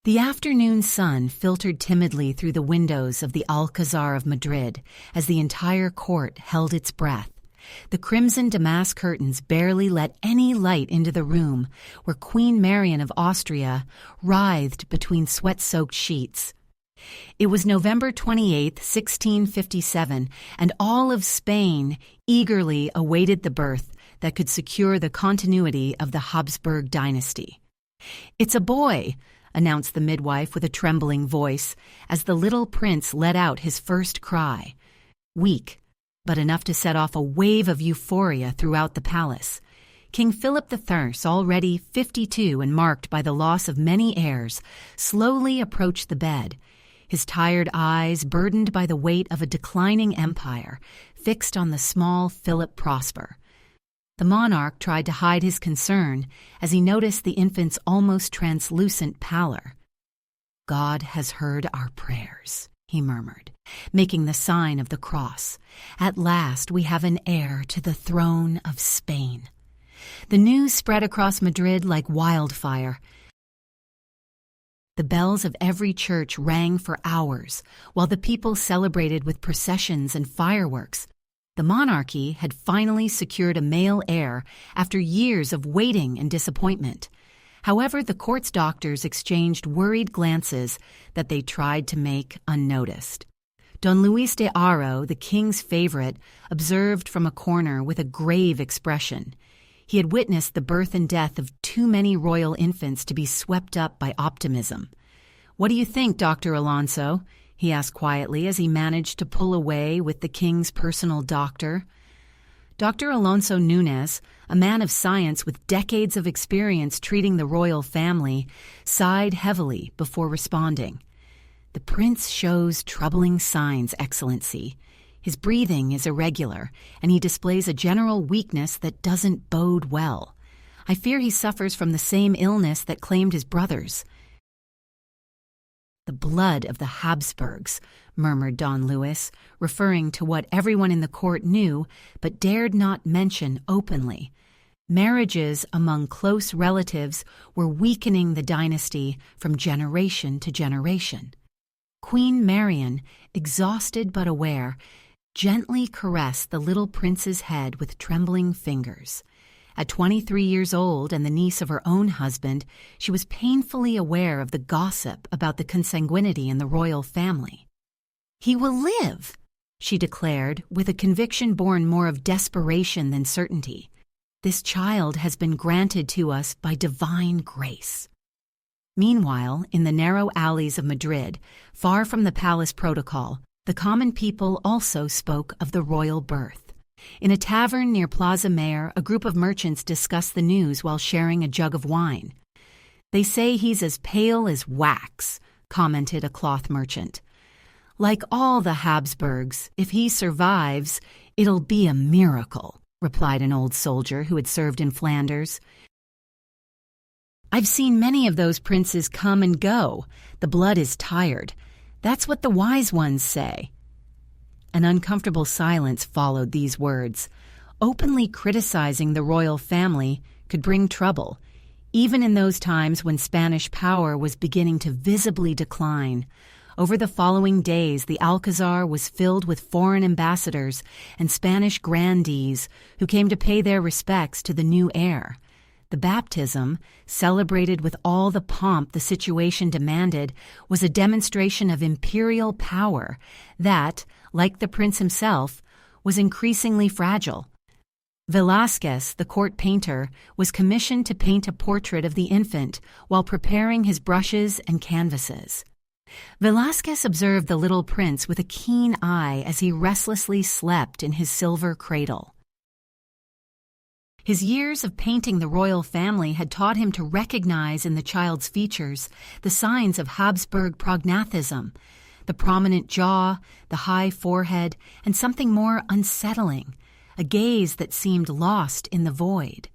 The afternoon sun filtered timidly through the windows of the Alcazar of Madrid as the entire court held its breath. The crimson damask curtains barely let any light into the room where Queen Marian of Austria writhed between sweat-soaked sheets. It was November 28, 1657, and all of Spain eagerly awaited the birth that could secure the continuity of the Habsburg dynasty. "It's a boy," announced the midwife with a trembling voice as the little prince let out his first cry. Weak, but enough to set off a wave of euphoria throughout the palace. King Philip III, already 52 and marked by the loss of many heirs, slowly approached the bed, his tired eyes burdened by the weight of a declining empire, fixed on the small Philip Prosper. The monarch tried to hide his concern as he noticed the infant's almost translucent pallor. "God has heard our prayers," he murmured, making the sign of the cross. "At last we have an heir to the throne of Spain." The news spread across Madrid like wildfire. The bells of every church rang for hours, while the people celebrated with processions and fireworks. The monarchy had finally secured a male heir after years of waiting and disappointment. However, the court's doctors exchanged worried glances that they tried to make unnoticed. Don Luis de Haro, the king's favorite, observed from a corner with a grave expression. He had witnessed the birth and death of too many royal infants to be swept up by optimism. "What do you think, Dr. Alonso?" he asked quietly as he managed to pull away with the king's personal doctor. Dr. Alonso Nunes, a man of science with decades of experience treating the royal family, sighed heavily before responding. "The prince shows troubling signs, Excellency. His breathing is irregular, and he displays a general weakness that doesn't bode well. I fear he suffers from the same illness that claimed his brothers." "The blood of the Habsburgs," murmured Don Luis, referring to what everyone in the court knew but dared not mention openly. Marriages among close relatives were weakening the dynasty from generation to generation. Queen Marian, exhausted but aware, gently caressed the little prince's head with trembling fingers. At 23 years old and the niece of her own husband, she was painfully aware of the gossip about the consanguinity in the royal family. "He will live," she declared, with a conviction born more of desperation than certainty. "This child has been granted to us by divine grace." Meanwhile, in the narrow alleys of Madrid, far from the palace protocol, the common people also spoke of the royal birth. In a tavern near Plaza Mayor, a group of merchants discussed the news while sharing a jug of wine. "They say he's as pale as wax," commented a cloth merchant. "Like all the Habsburgs, if he survives, it'll be a miracle," replied an old soldier who had served in Flanders. "I've seen many of those princes come and go. The blood is tired. That's what the wise ones say." An uncomfortable silence followed these words. Openly criticizing the royal family could bring trouble, even in those times when Spanish power was beginning to visibly decline. Over the following days, the Alcazar was filled with foreign ambassadors and Spanish grandees who came to pay their respects to the new heir. The baptism, celebrated with all the pomp the situation demanded, was a demonstration of imperial power that, like the prince himself, was increasingly fragile. Velázquez, the court painter, was commissioned to paint a portrait of the infant while preparing his brushes and canvases. Velázquez observed the little prince with a keen eye as he restlessly slept in his silver cradle. His years of painting the royal family had taught him to recognize in the child's features the signs of Habsburg prognathism, the prominent jaw, the high forehead, and something more unsettling, a gaze that seemed lost in the void.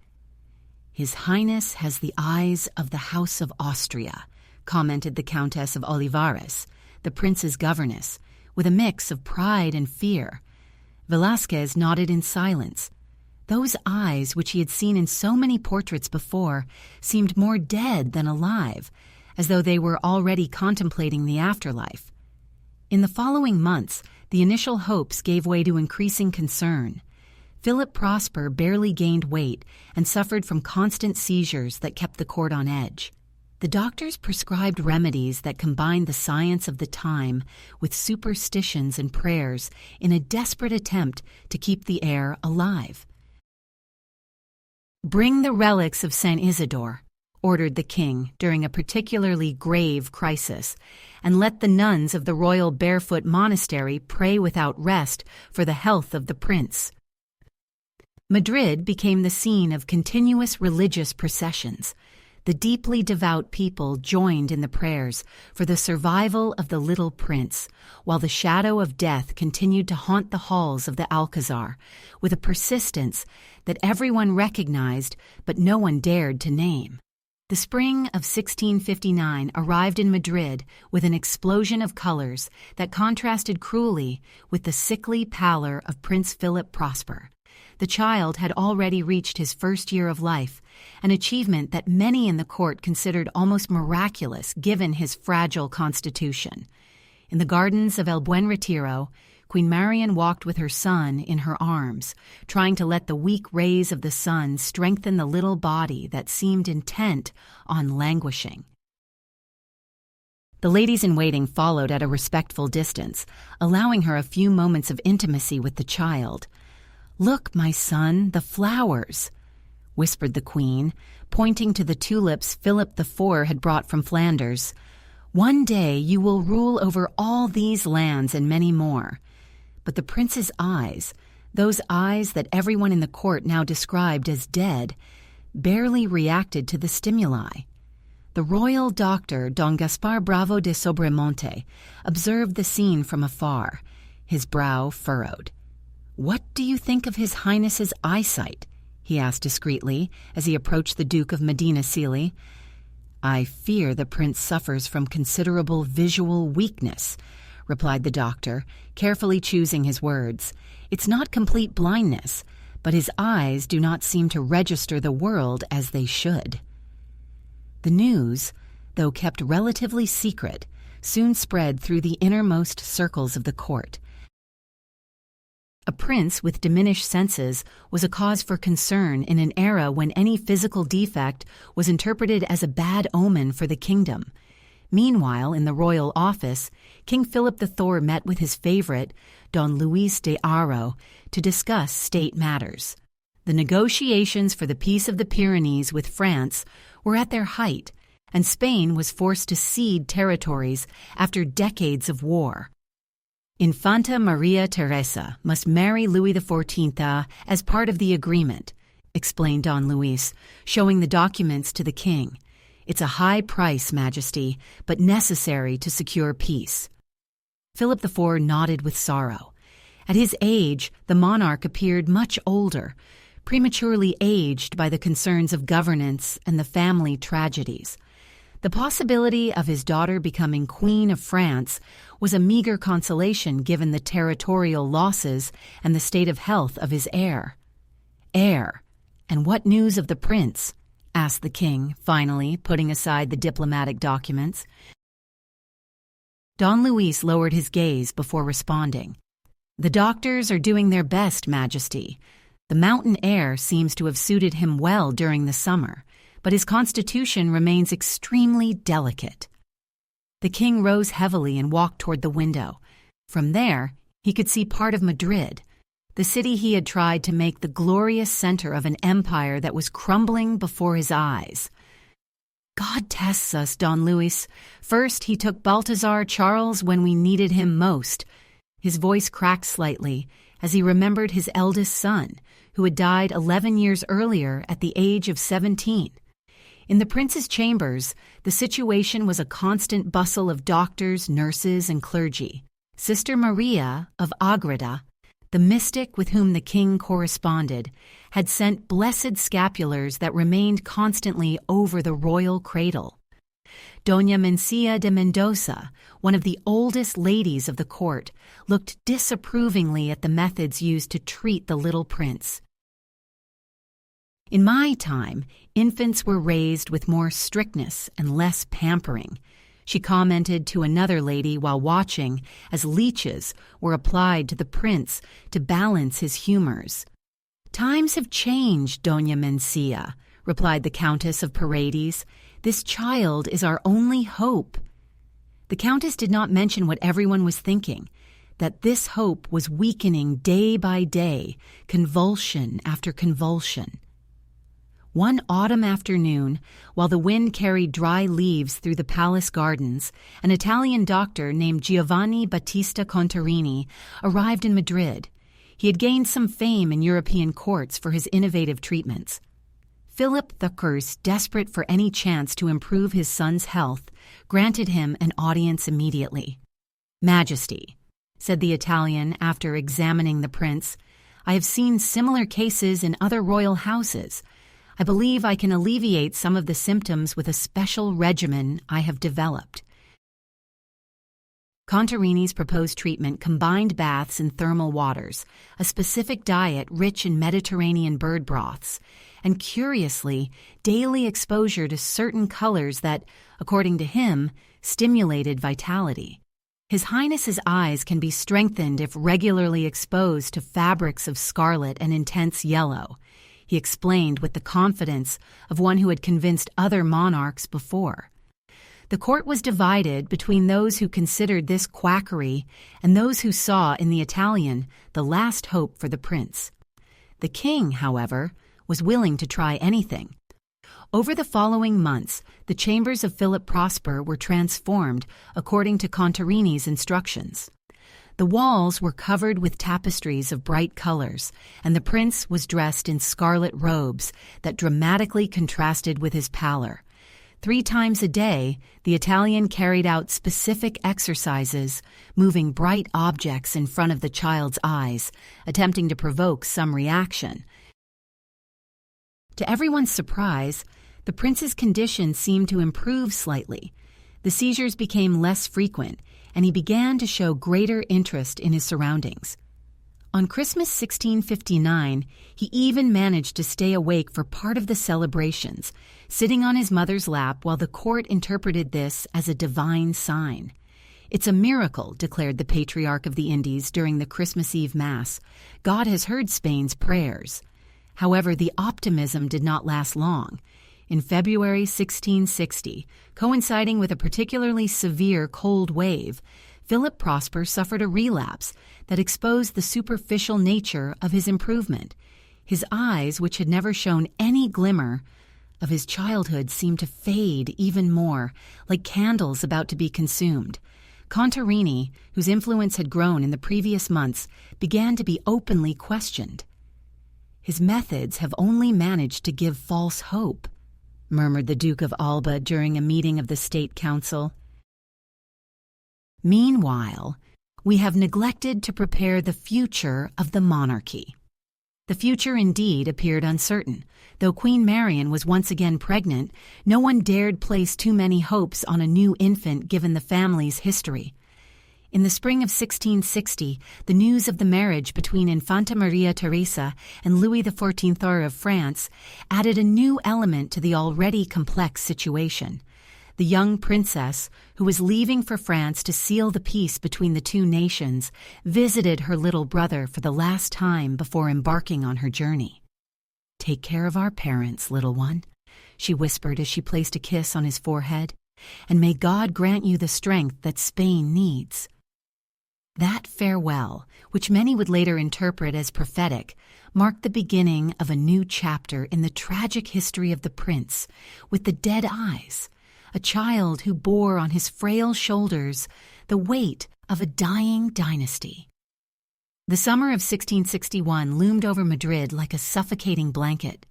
"His Highness has the eyes of the House of Austria," commented the Countess of Olivares, the prince's governess, with a mix of pride and fear. Velázquez nodded in silence. Those eyes, which he had seen in so many portraits before, seemed more dead than alive, as though they were already contemplating the afterlife. In the following months, the initial hopes gave way to increasing concern. Philip Prosper barely gained weight and suffered from constant seizures that kept the court on edge. The doctors prescribed remedies that combined the science of the time with superstitions and prayers in a desperate attempt to keep the heir alive. "Bring the relics of Saint Isidore," ordered the king during a particularly grave crisis, "and let the nuns of the Royal Barefoot Monastery pray without rest for the health of the prince." Madrid became the scene of continuous religious processions. The deeply devout people joined in the prayers for the survival of the little prince, while the shadow of death continued to haunt the halls of the Alcazar with a persistence that everyone recognized but no one dared to name. The spring of 1659 arrived in Madrid with an explosion of colors that contrasted cruelly with the sickly pallor of Prince Philip Prosper. The child had already reached his first year of life, an achievement that many in the court considered almost miraculous given his fragile constitution. In the gardens of El Buen Retiro, Queen Marian walked with her son in her arms, trying to let the weak rays of the sun strengthen the little body that seemed intent on languishing. The ladies-in-waiting followed at a respectful distance, allowing her a few moments of intimacy with the child. "Look, my son, the flowers," whispered the queen, pointing to the tulips Philip IV had brought from Flanders. "One day you will rule over all these lands and many more." But the prince's eyes, those eyes that everyone in the court now described as dead, barely reacted to the stimuli. The royal doctor, Don Gaspar Bravo de Sobremonte, observed the scene from afar, his brow furrowed. "What do you think of His Highness's eyesight?" he asked discreetly as he approached the Duke of Medina Celi. "I fear the prince suffers from considerable visual weakness," replied the doctor, carefully choosing his words. "It's not complete blindness, but his eyes do not seem to register the world as they should." The news, though kept relatively secret, soon spread through the innermost circles of the court. A prince with diminished senses was a cause for concern in an era when any physical defect was interpreted as a bad omen for the kingdom. Meanwhile, in the royal office, King Philip IV met with his favorite, Don Luis de Haro, to discuss state matters. The negotiations for the Peace of the Pyrenees with France were at their height, and Spain was forced to cede territories after decades of war. Infanta Maria Teresa must marry Louis XIV as part of the agreement, explained Don Luis, showing the documents to the king. "It's a high price, Majesty, but necessary to secure peace." Philip IV nodded with sorrow. At his age, the monarch appeared much older, prematurely aged by the concerns of governance and the family tragedies. The possibility of his daughter becoming Queen of France was a meager consolation given the territorial losses and the state of health of his heir. "Heir, and what news of the prince?" asked the king, finally, putting aside the diplomatic documents. Don Luis lowered his gaze before responding. "The doctors are doing their best, Majesty. The mountain air seems to have suited him well during the summer, but his constitution remains extremely delicate." The king rose heavily and walked toward the window. From there, he could see part of Madrid, the city he had tried to make the glorious center of an empire that was crumbling before his eyes. "God tests us, Don Luis. First, he took Balthazar Charles when we needed him most." His voice cracked slightly as he remembered his eldest son, who had died 11 years earlier at the age of 17. In the prince's chambers, the situation was a constant bustle of doctors, nurses, and clergy. Sister Maria of Agreda, the mystic with whom the king corresponded, had sent blessed scapulars that remained constantly over the royal cradle. Doña Mencia de Mendoza, one of the oldest ladies of the court, looked disapprovingly at the methods used to treat the little prince. In my time, infants were raised with more strictness and less pampering, she commented to another lady while watching as leeches were applied to the prince to balance his humors. Times have changed, Doña Mencia, replied the Countess of Paredes. This child is our only hope. The Countess did not mention what everyone was thinking, that this hope was weakening day by day, convulsion after convulsion. One autumn afternoon, while the wind carried dry leaves through the palace gardens, an Italian doctor named Giovanni Battista Contarini arrived in Madrid. He had gained some fame in European courts for his innovative treatments. Philip Theuchers, desperate for any chance to improve his son's health, granted him an audience immediately. "Majesty," said the Italian after examining the prince, "I have seen similar cases in other royal houses. I believe I can alleviate some of the symptoms with a special regimen I have developed." Contarini's proposed treatment combined baths in thermal waters, a specific diet rich in Mediterranean bird broths, and curiously, daily exposure to certain colors that, according to him, stimulated vitality. His Highness's eyes can be strengthened if regularly exposed to fabrics of scarlet and intense yellow, he explained with the confidence of one who had convinced other monarchs before. The court was divided between those who considered this quackery and those who saw in the Italian the last hope for the prince. The king, however, was willing to try anything. Over the following months, the chambers of Philip Prosper were transformed according to Contarini's instructions. The walls were covered with tapestries of bright colors, and the prince was dressed in scarlet robes that dramatically contrasted with his pallor. 3 times a day, the Italian carried out specific exercises, moving bright objects in front of the child's eyes, attempting to provoke some reaction. To everyone's surprise, the prince's condition seemed to improve slightly. The seizures became less frequent, and he began to show greater interest in his surroundings. On Christmas 1659, he even managed to stay awake for part of the celebrations, sitting on his mother's lap while the court interpreted this as a divine sign. "It's a miracle," declared the Patriarch of the Indies during the Christmas Eve Mass. "God has heard Spain's prayers." However, the optimism did not last long. In February 1660, coinciding with a particularly severe cold wave, Philip Prosper suffered a relapse that exposed the superficial nature of his improvement. His eyes, which had never shown any glimmer of his childhood, seemed to fade even more, like candles about to be consumed. Contarini, whose influence had grown in the previous months, began to be openly questioned. "His methods have only managed to give false hope," murmured the Duke of Alba during a meeting of the State Council. Meanwhile, we have neglected to prepare the future of the monarchy. The future indeed appeared uncertain. Though Queen Marian was once again pregnant, no one dared place too many hopes on a new infant given the family's history. In the spring of 1660, the news of the marriage between Infanta Maria Theresa and Louis XIV of France added a new element to the already complex situation. The young princess, who was leaving for France to seal the peace between the two nations, visited her little brother for the last time before embarking on her journey. "Take care of our parents, little one," she whispered as she placed a kiss on his forehead, "and may God grant you the strength that Spain needs." That farewell, which many would later interpret as prophetic, marked the beginning of a new chapter in the tragic history of the prince, with the dead eyes, a child who bore on his frail shoulders the weight of a dying dynasty. The summer of 1661 loomed over Madrid like a suffocating blanket.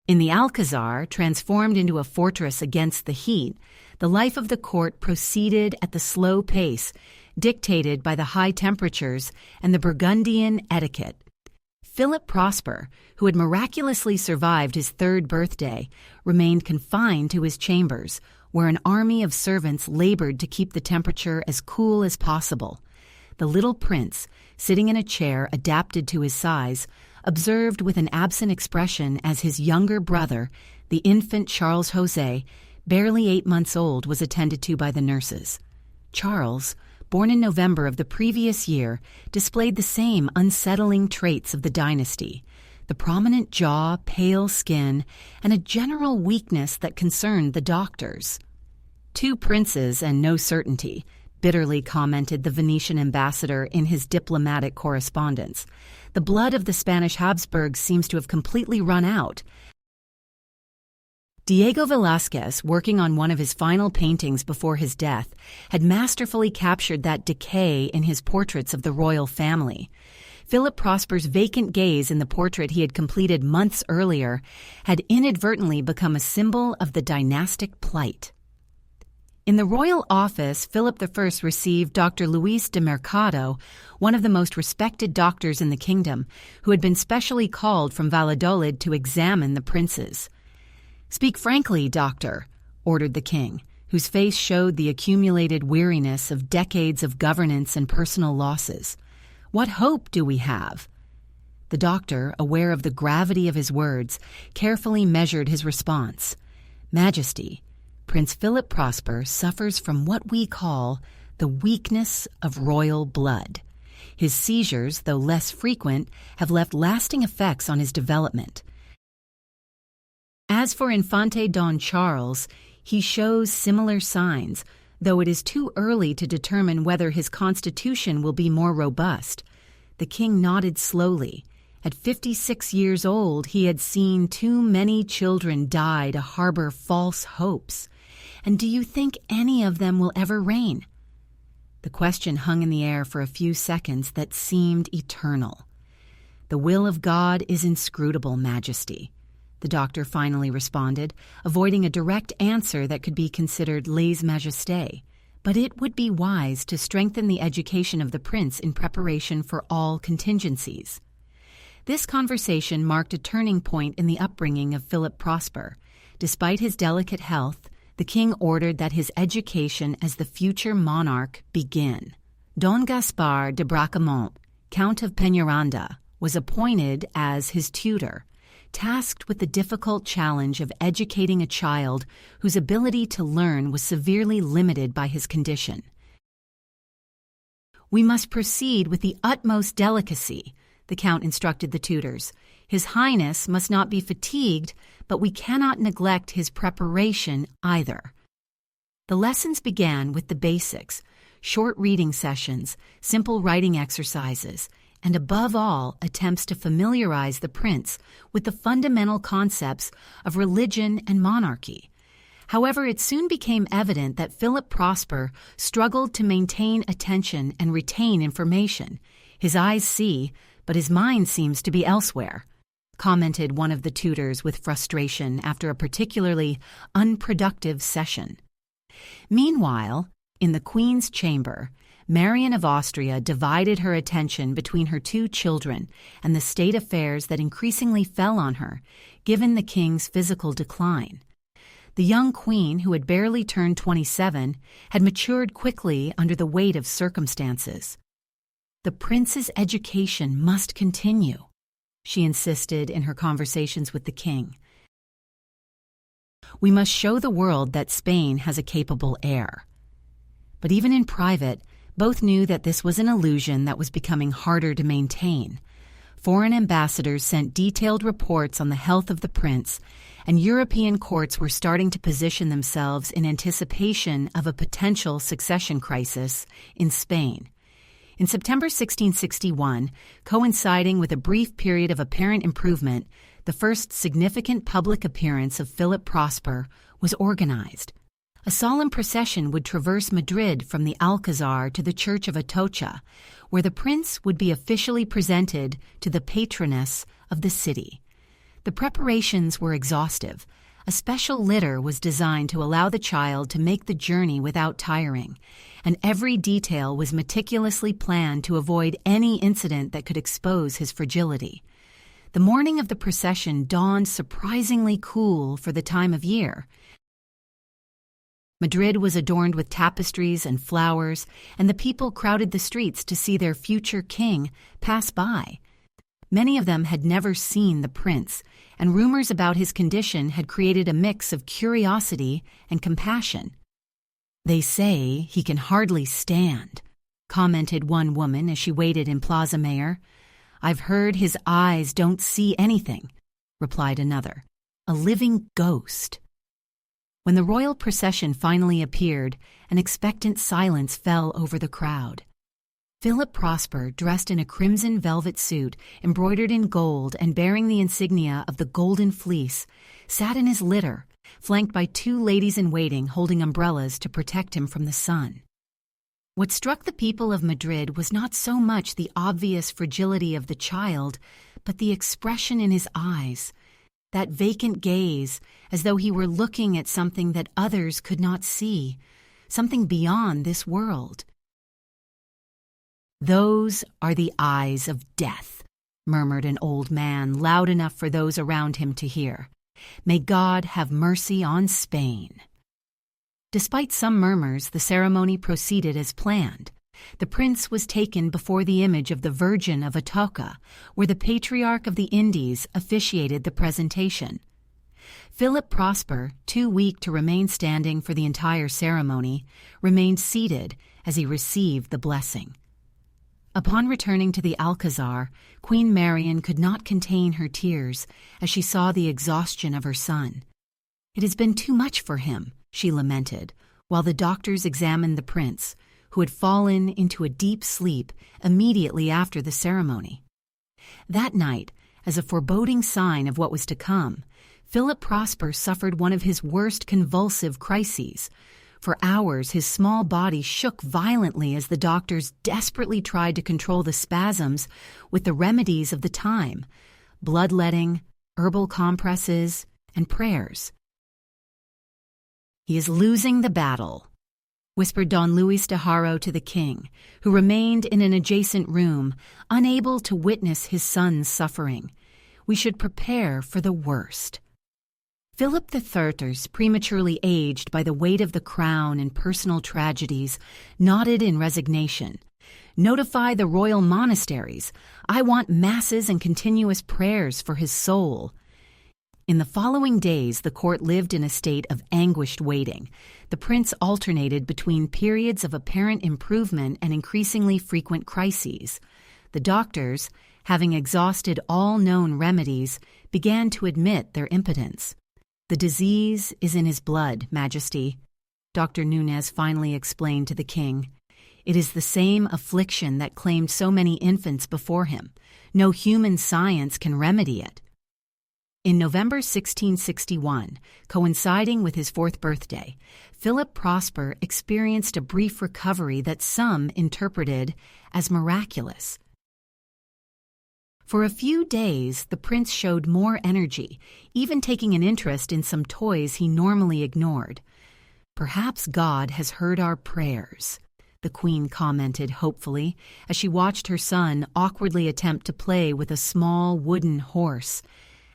In the Alcazar, transformed into a fortress against the heat, the life of the court proceeded at the slow pace dictated by the high temperatures and the Burgundian etiquette. Philip Prosper, who had miraculously survived his 3rd birthday, remained confined to his chambers, where an army of servants labored to keep the temperature as cool as possible. The little prince, sitting in a chair adapted to his size, observed with an absent expression as his younger brother, the infant Charles José, barely 8 months old, was attended to by the nurses. Charles, born in November of the previous year, displayed the same unsettling traits of the dynasty: the prominent jaw, pale skin, and a general weakness that concerned the doctors. "Two princes and no certainty," bitterly commented the Venetian ambassador in his diplomatic correspondence. "The blood of the Spanish Habsburgs seems to have completely run out." Diego Velázquez, working on one of his final paintings before his death, had masterfully captured that decay in his portraits of the royal family. Philip Prosper's vacant gaze in the portrait he had completed months earlier had inadvertently become a symbol of the dynastic plight. In the royal office, Philip I received Dr. Luis de Mercado, one of the most respected doctors in the kingdom, who had been specially called from Valladolid to examine the princes. "Speak frankly, doctor," ordered the king, whose face showed the accumulated weariness of decades of governance and personal losses. "What hope do we have?" The doctor, aware of the gravity of his words, carefully measured his response. "Majesty, Prince Philip Prosper suffers from what we call the weakness of royal blood. His seizures, though less frequent, have left lasting effects on his development. As for Infante Don Charles, he shows similar signs, though it is too early to determine whether his constitution will be more robust." The king nodded slowly. At 56 years old, he had seen too many children die to harbor false hopes. "And do you think any of them will ever reign?" The question hung in the air for a few seconds that seemed eternal. "The will of God is inscrutable, Majesty," the doctor finally responded, avoiding a direct answer that could be considered lèse-majesté. "But it would be wise to strengthen the education of the prince in preparation for all contingencies." This conversation marked a turning point in the upbringing of Philip Prosper. Despite his delicate health, the king ordered that his education as the future monarch begin. Don Gaspar de Bracamonte, Count of Peñaranda, was appointed as his tutor, tasked with the difficult challenge of educating a child whose ability to learn was severely limited by his condition. "We must proceed with the utmost delicacy," the Count instructed the tutors. "His Highness must not be fatigued, but we cannot neglect his preparation either." The lessons began with the basics: short reading sessions, simple writing exercises, and above all, attempts to familiarize the prince with the fundamental concepts of religion and monarchy. However, it soon became evident that Philip Prosper struggled to maintain attention and retain information. "His eyes see, but his mind seems to be elsewhere," commented one of the tutors with frustration after a particularly unproductive session. Meanwhile, in the Queen's chamber, Marian of Austria divided her attention between her two children and the state affairs that increasingly fell on her, given the king's physical decline. The young queen, who had barely turned 27, had matured quickly under the weight of circumstances. "The prince's education must continue," she insisted in her conversations with the king. "We must show the world that Spain has a capable heir." But even in private, both knew that this was an illusion that was becoming harder to maintain. Foreign ambassadors sent detailed reports on the health of the prince, and European courts were starting to position themselves in anticipation of a potential succession crisis in Spain. In September 1661, coinciding with a brief period of apparent improvement, the first significant public appearance of Philip Prosper was organized. A solemn procession would traverse Madrid from the Alcazar to the Church of Atocha, where the prince would be officially presented to the patroness of the city. The preparations were exhaustive. A special litter was designed to allow the child to make the journey without tiring, and every detail was meticulously planned to avoid any incident that could expose his fragility. The morning of the procession dawned surprisingly cool for the time of year. Madrid was adorned with tapestries and flowers, and the people crowded the streets to see their future king pass by. Many of them had never seen the prince, and rumors about his condition had created a mix of curiosity and compassion. "They say he can hardly stand," commented one woman as she waited in Plaza Mayor. "I've heard his eyes don't see anything," replied another. "A living ghost." When the royal procession finally appeared, an expectant silence fell over the crowd. Philip Prosper, dressed in a crimson velvet suit, embroidered in gold and bearing the insignia of the Golden Fleece, sat in his litter, flanked by two ladies-in-waiting holding umbrellas to protect him from the sun. What struck the people of Madrid was not so much the obvious fragility of the child, but the expression in his eyes, that vacant gaze, as though he were looking at something that others could not see, something beyond this world. "Those are the eyes of death," murmured an old man, loud enough for those around him to hear. "May God have mercy on Spain." Despite some murmurs, the ceremony proceeded as planned. The prince was taken before the image of the Virgin of Atocha, where the Patriarch of the Indies officiated the presentation. Philip Prosper, too weak to remain standing for the entire ceremony, remained seated as he received the blessing. Upon returning to the Alcazar, Queen Marian could not contain her tears as she saw the exhaustion of her son. "It has been too much for him," she lamented, while the doctors examined the prince, who had fallen into a deep sleep immediately after the ceremony. That night, as a foreboding sign of what was to come, Philip Prosper suffered one of his worst convulsive crises. For hours, his small body shook violently as the doctors desperately tried to control the spasms with the remedies of the time: bloodletting, herbal compresses, and prayers. "He is losing the battle," whispered Don Luis de Haro to the king, who remained in an adjacent room, unable to witness his son's suffering. "We should prepare for the worst." Philip III, prematurely aged by the weight of the crown and personal tragedies, nodded in resignation. "Notify the royal monasteries. I want masses and continuous prayers for his soul." In the following days, the court lived in a state of anguished waiting. The prince alternated between periods of apparent improvement and increasingly frequent crises. The doctors, having exhausted all known remedies, began to admit their impotence. "The disease is in his blood, Majesty," Dr. Nunez finally explained to the king. "It is the same affliction that claimed so many infants before him. No human science can remedy it." In November 1661, coinciding with his 4th birthday, Philip Prosper experienced a brief recovery that some interpreted as miraculous. For a few days, the prince showed more energy, even taking an interest in some toys he normally ignored. "Perhaps God has heard our prayers," the queen commented hopefully as she watched her son awkwardly attempt to play with a small wooden horse.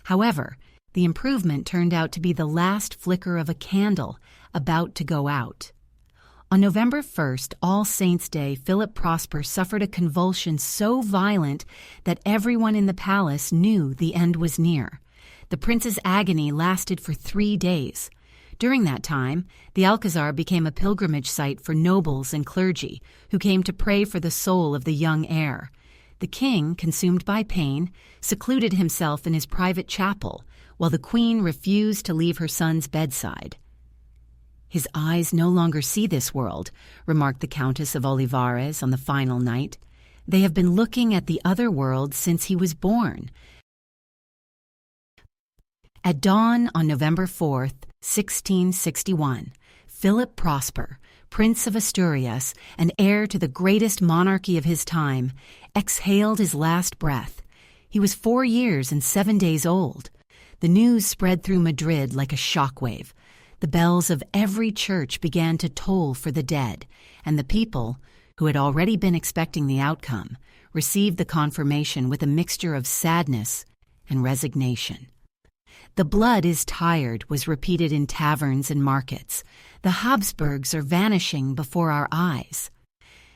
However, the improvement turned out to be the last flicker of a candle about to go out. On November 1st, All Saints' Day, Philip Prosper suffered a convulsion so violent that everyone in the palace knew the end was near. The prince's agony lasted for 3 days. During that time, the Alcazar became a pilgrimage site for nobles and clergy who came to pray for the soul of the young heir. The king, consumed by pain, secluded himself in his private chapel, while the queen refused to leave her son's bedside. "His eyes no longer see this world," remarked the Countess of Olivares on the final night. "They have been looking at the other world since he was born." At dawn on November 4th, 1661, Philip Prosper, Prince of Asturias and heir to the greatest monarchy of his time, exhaled his last breath. He was 4 years and 7 days old. The news spread through Madrid like a shockwave. The bells of every church began to toll for the dead, and the people, who had already been expecting the outcome, received the confirmation with a mixture of sadness and resignation. "The blood is tired," was repeated in taverns and markets. "The Habsburgs are vanishing before our eyes."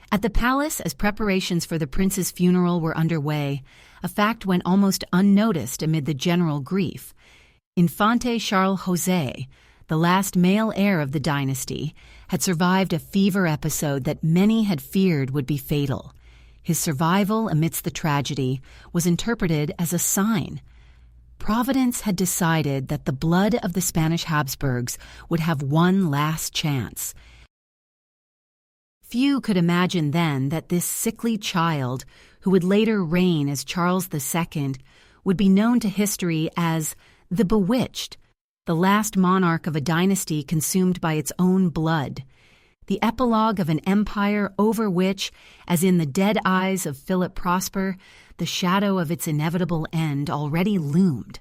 At the palace, as preparations for the prince's funeral were underway, a fact went almost unnoticed amid the general grief. Infante Charles José, the last male heir of the dynasty, had survived a fever episode that many had feared would be fatal. His survival amidst the tragedy was interpreted as a sign. Providence had decided that the blood of the Spanish Habsburgs would have one last chance. Few could imagine then that this sickly child, who would later reign as Charles II, would be known to history as the Bewitched, the last monarch of a dynasty consumed by its own blood, the epilogue of an empire over which, as in the dead eyes of Philip Prosper, the shadow of its inevitable end already loomed.